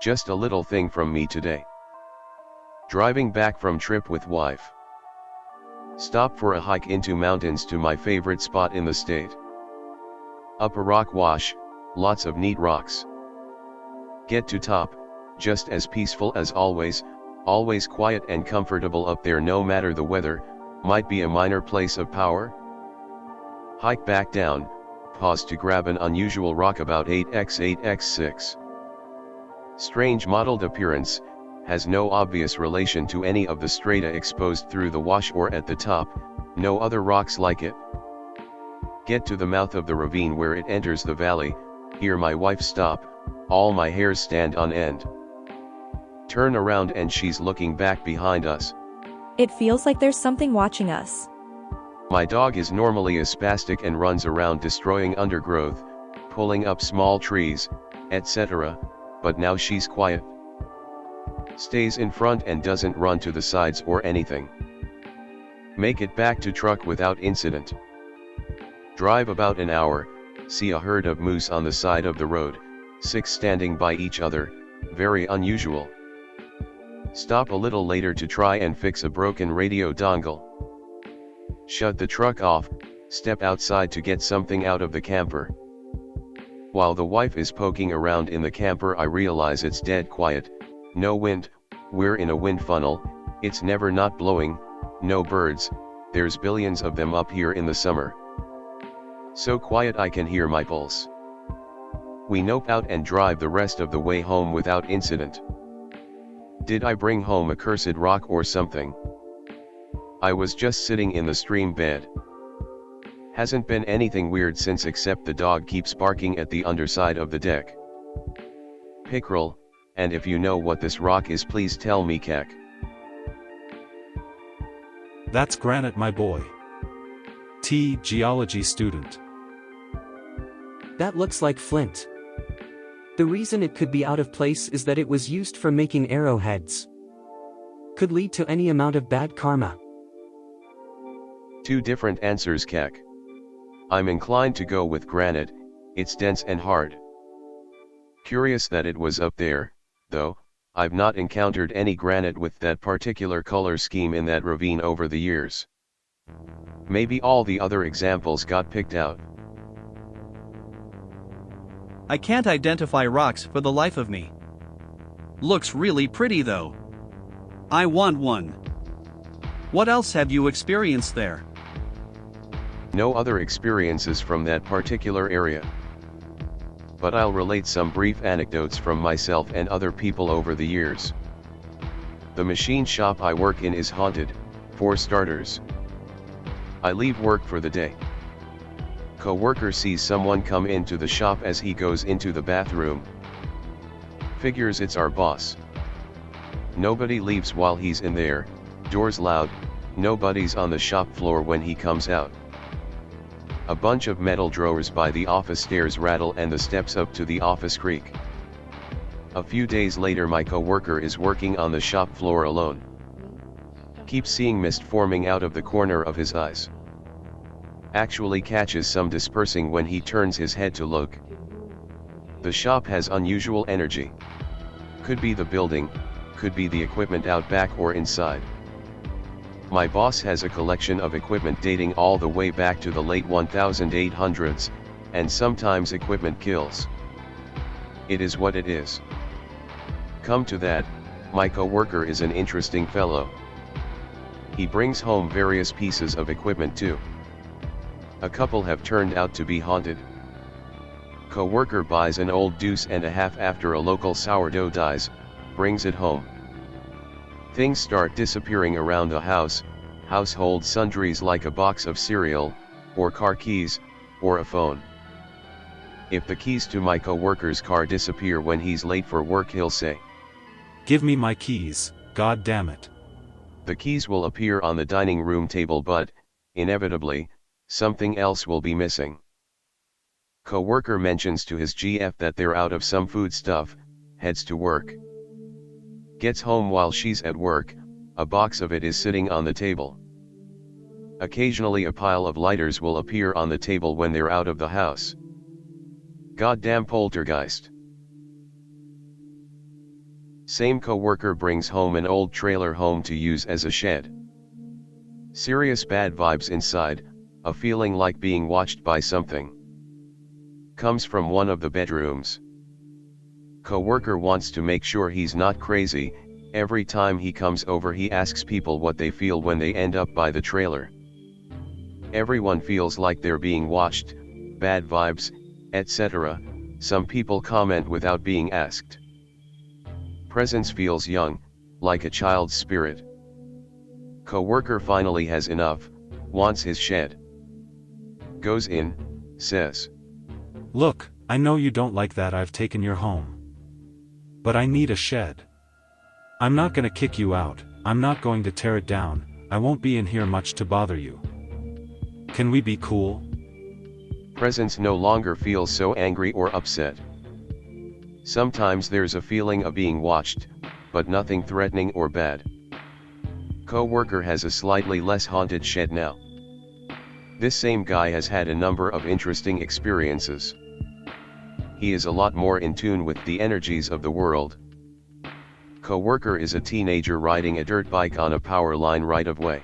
Just a little thing from me today. Driving back from trip with wife. Stop for a hike into mountains to my favorite spot in the state. Up a rock wash, lots of neat rocks. Get to top, just as peaceful as always quiet and comfortable up there no matter the weather, might be a minor place of power. Hike back down, pause to grab an unusual rock about 8x8x6. Strange mottled appearance, has no obvious relation to any of the strata exposed through the wash or at the top, no other rocks like it. Get to the mouth of the ravine where it enters the valley, hear my wife stop, all my hairs stand on end. Turn around and she's looking back behind us. It feels like there's something watching us. My dog is normally a spastic and runs around destroying undergrowth, pulling up small trees, etc., but now she's quiet. Stays in front and doesn't run to the sides or anything. Make it back to truck without incident. Drive about an hour, see a herd of moose on the side of the road, 6 standing by each other, very unusual. Stop a little later to try and fix a broken radio dongle. Shut the truck off, step outside to get something out of the camper. While the wife is poking around in the camper, I realize it's dead quiet, no wind, we're in a wind funnel, it's never not blowing, no birds, there's billions of them up here in the summer. So quiet I can hear my pulse. We nope out and drive the rest of the way home without incident. Did I bring home a cursed rock or something? I was just sitting in the stream bed. Hasn't been anything weird since except the dog keeps barking at the underside of the deck. Pickerel, and if you know what this rock is please tell me Keck. That's granite my boy. Geology student. That looks like flint. The reason it could be out of place is that it was used for making arrowheads. Could lead to any amount of bad karma. 2 different answers Keck. I'm inclined to go with granite, it's dense and hard. Curious that it was up there, though, I've not encountered any granite with that particular color scheme in that ravine over the years. Maybe all the other examples got picked out. I can't identify rocks for the life of me. Looks really pretty though. I want one. What else have you experienced there? No other experiences from that particular area. But I'll relate some brief anecdotes from myself and other people over the years. The machine shop I work in is haunted, for starters. I leave work for the day. Co-worker sees someone come into the shop as he goes into the bathroom. Figures it's our boss. Nobody leaves while he's in there, doors loud, nobody's on the shop floor when he comes out. A bunch of metal drawers by the office stairs rattle and the steps up to the office creak. A few days later my co-worker is working on the shop floor alone. Keeps seeing mist forming out of the corner of his eyes. Actually catches some dispersing when he turns his head to look. The shop has unusual energy. Could be the building, could be the equipment out back or inside. My boss has a collection of equipment dating all the way back to the late 1800s, and sometimes equipment kills. It is what it is. Come to that, my co-worker is an interesting fellow. He brings home various pieces of equipment too. A couple have turned out to be haunted. Co-worker buys an old deuce and a half after a local sourdough dies, brings it home. Things start disappearing around the house, household sundries like a box of cereal, or car keys, or a phone. If the keys to my co-worker's car disappear when he's late for work he'll say, "Give me my keys, god damn it." The keys will appear on the dining room table but, inevitably, something else will be missing. Co-worker mentions to his GF that they're out of some food stuff, heads to work. Gets home while she's at work, a box of it is sitting on the table. Occasionally a pile of lighters will appear on the table when they're out of the house. Goddamn poltergeist. Same coworker brings home an old trailer home to use as a shed. Serious bad vibes inside, a feeling like being watched by something. Comes from one of the bedrooms. Coworker wants to make sure he's not crazy. Every time he comes over he asks people what they feel when they end up by the trailer. Everyone feels like they're being watched, bad vibes, etc. Some people comment without being asked. Presence feels young, like a child's spirit. Coworker finally has enough, wants his shed. Goes in, says, Look, I know you don't like that I've taken your home. But I need a shed. I'm not gonna kick you out, I'm not going to tear it down, I won't be in here much to bother you. Can we be cool? Presence no longer feels so angry or upset. Sometimes there's a feeling of being watched, but nothing threatening or bad. Coworker has a slightly less haunted shed now. This same guy has had a number of interesting experiences. He is a lot more in tune with the energies of the world. Coworker is a teenager riding a dirt bike on a power line right of way.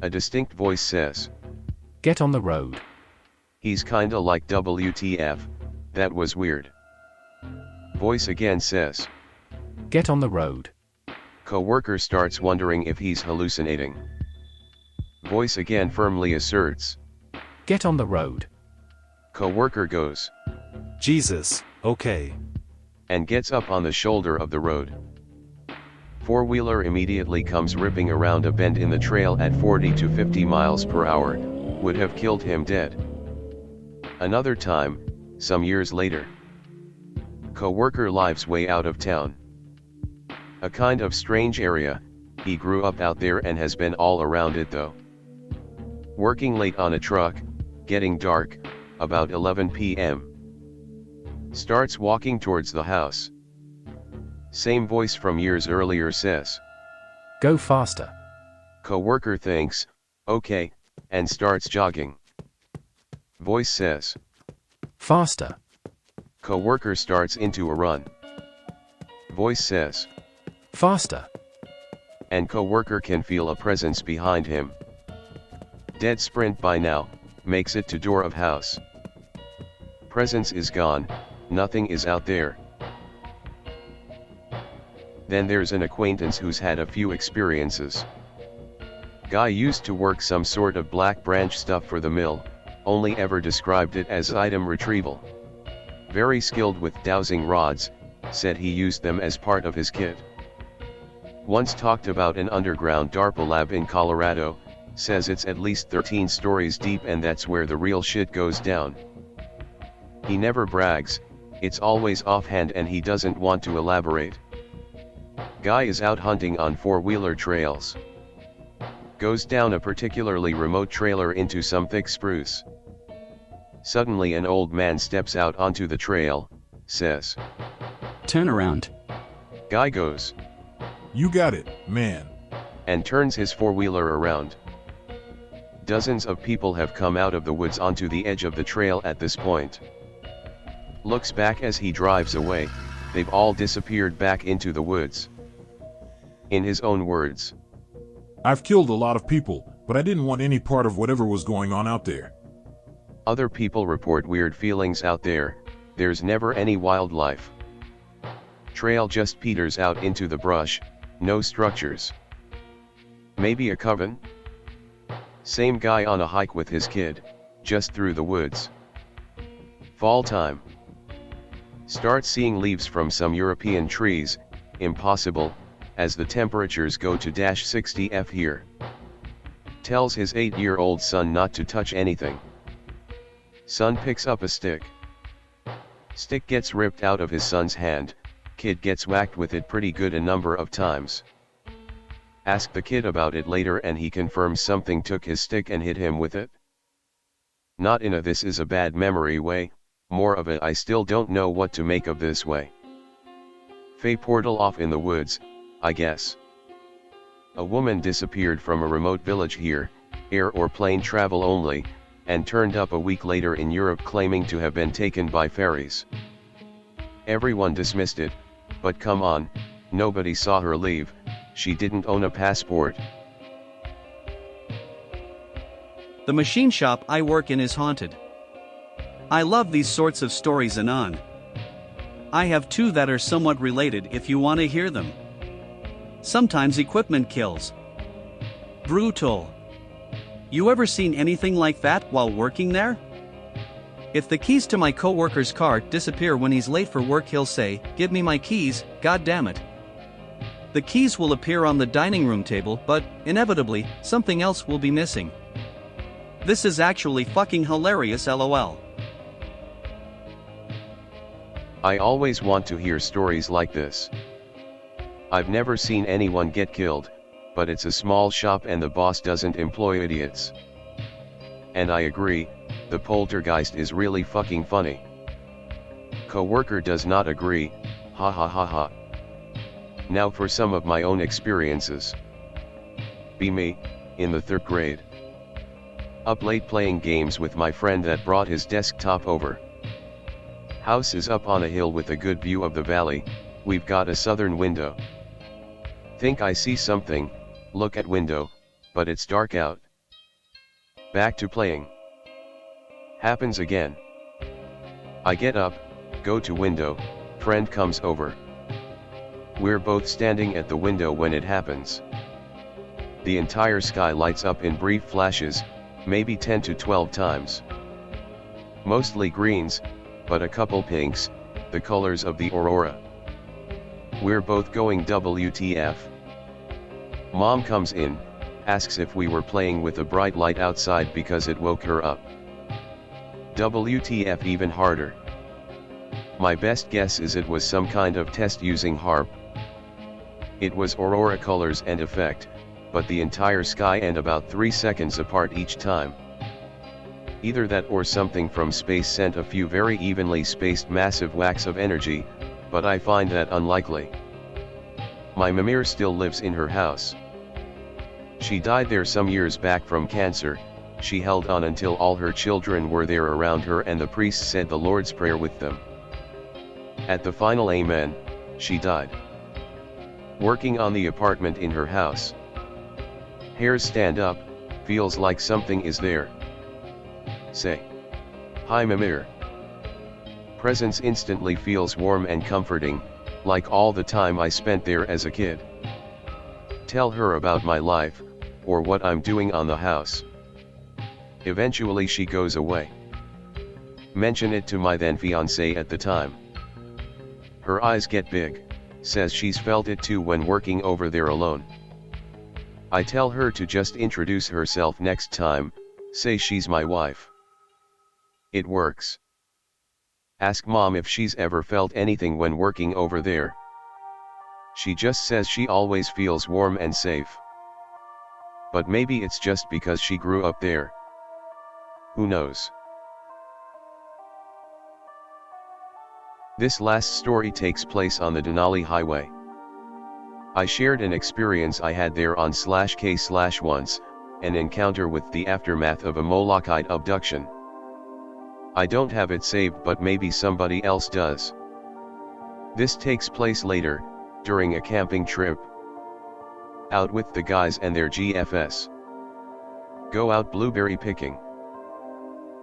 A distinct voice says, Get on the road. He's kinda like WTF, that was weird. Voice again says, Get on the road. Coworker starts wondering if he's hallucinating. Voice again firmly asserts, Get on the road. Coworker goes, Jesus, okay. and gets up on the shoulder of the road. Four-wheeler immediately comes ripping around a bend in the trail at 40 to 50 miles per hour, would have killed him dead. Another time, some years later. Coworker lives way out of town. A kind of strange area, he grew up out there and has been all around it though. Working late on a truck, getting dark, about 11 p.m. Starts walking towards the house. Same voice from years earlier says, Go faster. Coworker thinks, okay, and starts jogging. Voice says, Faster. Coworker starts into a run. Voice says, Faster. and coworker can feel a presence behind him. Dead sprint by now, makes it to door of house. Presence is gone, nothing is out there. Then there's an acquaintance who's had a few experiences. Guy used to work some sort of black branch stuff for the mill, only ever described it as item retrieval. Very skilled with dowsing rods, said he used them as part of his kit. Once talked about an underground DARPA lab in Colorado, says it's at least 13 stories deep and that's where the real shit goes down. He never brags, it's always offhand and he doesn't want to elaborate. Guy is out hunting on four-wheeler trails. Goes down a particularly remote trailer into some thick spruce. Suddenly an old man steps out onto the trail, says, Turn around. Guy goes, You got it, man. and turns his four-wheeler around. Dozens of people have come out of the woods onto the edge of the trail at this point. Looks back as he drives away, they've all disappeared back into the woods. In his own words, I've killed a lot of people, but I didn't want any part of whatever was going on out there. other people report weird feelings out there, there's never any wildlife. Trail just peters out into the brush, no structures. Maybe a coven? Same guy on a hike with his kid, just through the woods. Fall time. Start seeing leaves from some European trees, impossible, as the temperatures go to -60 F here. Tells his 8-year-old son not to touch anything. Son picks up a stick. Stick gets ripped out of his son's hand, kid gets whacked with it pretty good a number of times. Ask the kid about it later and he confirms something took his stick and hit him with it. Not in a this is a bad memory way, more of a I still don't know what to make of this way. Fey portal off in the woods, I guess. A woman disappeared from a remote village here, air or plane travel only, and turned up a week later in Europe claiming to have been taken by ferries. Everyone dismissed it, But come on, nobody saw her leave, she didn't own a passport. The machine shop I work in is haunted. I love these sorts of stories, Anon. I have two that are somewhat related if you want to hear them. Sometimes equipment kills. Brutal. You ever seen anything like that while working there? If the keys to my coworker's car disappear when he's late for work, he'll say, "Give me my keys, god damn it." The keys will appear on the dining room table, but, inevitably, something else will be missing. This is actually fucking hilarious, lol. I always want to hear stories like this. I've never seen anyone get killed, but it's a small shop and the boss doesn't employ idiots. And I agree, the poltergeist is really fucking funny. Coworker does not agree, ha ha ha ha. Now for some of my own experiences. Be me, in the 3rd grade. Up late playing games with my friend that brought his desktop over. House is up on a hill with a good view of the valley, we've got a southern window. Think I see something, look at window, but it's dark out. Back to playing. Happens again. I get up, go to window, friend comes over. We're both standing at the window when it happens. The entire sky lights up in brief flashes, maybe 10 to 12 times. Mostly greens, but a couple pinks, the colors of the aurora. We're both going WTF. Mom comes in, asks if we were playing with a bright light outside because it woke her up. WTF even harder. My best guess is it was some kind of test using HARP. It was aurora colors and effect, but the entire sky and about 3 seconds apart each time. Either that or something from space sent a few very evenly spaced massive whacks of energy, but I find that unlikely. My Mimir still lives in her house. She died there some years back from cancer. She held on until all her children were there around her and the priest said the Lord's Prayer with them. At the final amen, she died. Working on the apartment in her house. Hairs stand up, feels like something is there. Say, "Hi Mimir." Presence instantly feels warm and comforting, like all the time I spent there as a kid. Tell her about my life, or what I'm doing on the house. Eventually she goes away. Mention it to my then fiancé at the time. Her eyes get big, says she's felt it too when working over there alone. I tell her to just introduce herself next time, say she's my wife. It works. Ask Mom if she's ever felt anything when working over there. She just says she always feels warm and safe. But maybe it's just because she grew up there. Who knows? This last story takes place on the Denali Highway. I shared an experience I had there on /K/once, an encounter with the aftermath of a Molochite abduction. I don't have it saved, but maybe somebody else does. This takes place later, during a camping trip. Out with the guys and their GFS. Go out blueberry picking.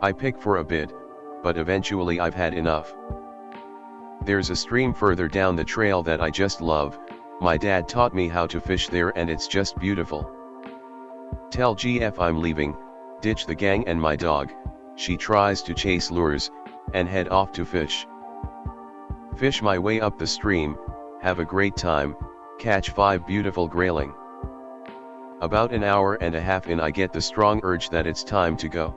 I pick for a bit, but eventually I've had enough. There's a stream further down the trail that I just love. My dad taught me how to fish there and it's just beautiful. Tell GF I'm leaving, ditch the gang and my dog. She tries to chase lures, and head off to fish. Fish my way up the stream, have a great time, catch 5 beautiful grayling. About an hour and a half in I get the strong urge that it's time to go.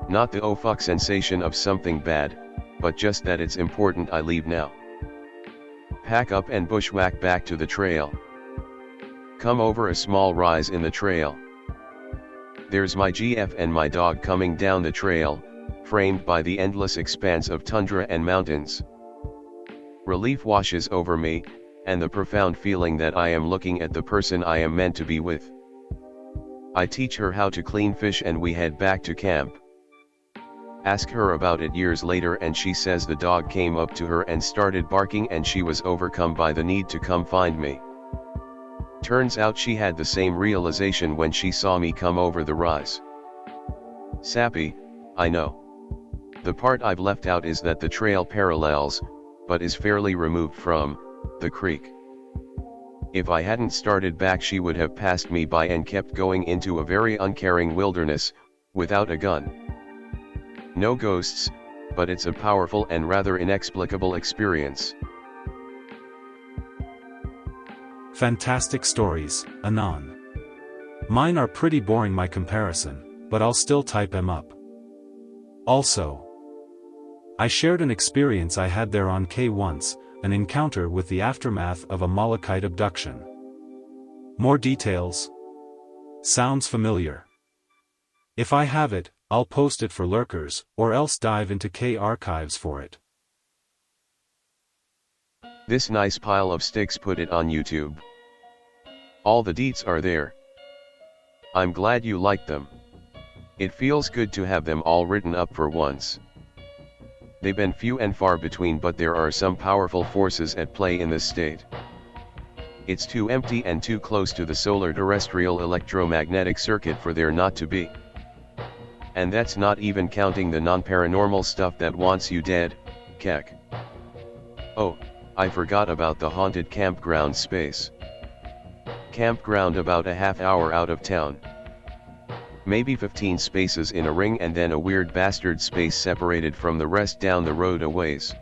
Not the oh fuck sensation of something bad, but just that it's important I leave now. Pack up and bushwhack back to the trail. Come over a small rise in the trail. There's my GF and my dog coming down the trail, framed by the endless expanse of tundra and mountains. Relief washes over me, and the profound feeling that I am looking at the person I am meant to be with. I teach her how to clean fish and we head back to camp. Ask her about it years later and she says the dog came up to her and started barking and she was overcome by the need to come find me. Turns out she had the same realization when she saw me come over the rise. Sappy, I know. The part I've left out is that the trail parallels, but is fairly removed from, the creek. If I hadn't started back she would have passed me by and kept going into a very uncaring wilderness, without a gun. No ghosts, but it's a powerful and rather inexplicable experience. Fantastic stories, Anon. Mine are pretty boring by comparison, but I'll still type them up. Also, I shared an experience I had there on K once, an encounter with the aftermath of a Malachite abduction. More details? Sounds familiar. If I have it, I'll post it for lurkers, or else dive into K archives for it. This nice pile of sticks put it on YouTube. All the deets are there. I'm glad you liked them. It feels good to have them all written up for once. They've been few and far between, but there are some powerful forces at play in this state. It's too empty and too close to the solar terrestrial electromagnetic circuit for there not to be. And that's not even counting the non-paranormal stuff that wants you dead, kek. Oh, I forgot about the haunted campground space. Campground about a half hour out of town. Maybe 15 spaces in a ring and then a weird bastard space separated from the rest down the road a ways.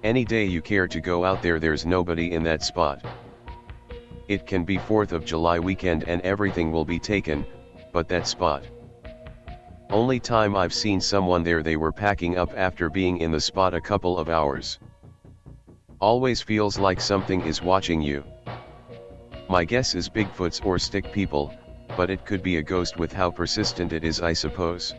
Any day you care to go out there, there's nobody in that spot. It can be 4th of July weekend and everything will be taken, but that spot. Only time I've seen someone there, they were packing up after being in the spot a couple of hours. Always feels like something is watching you. My guess is Bigfoots or stick people, but it could be a ghost with how persistent it is, I suppose.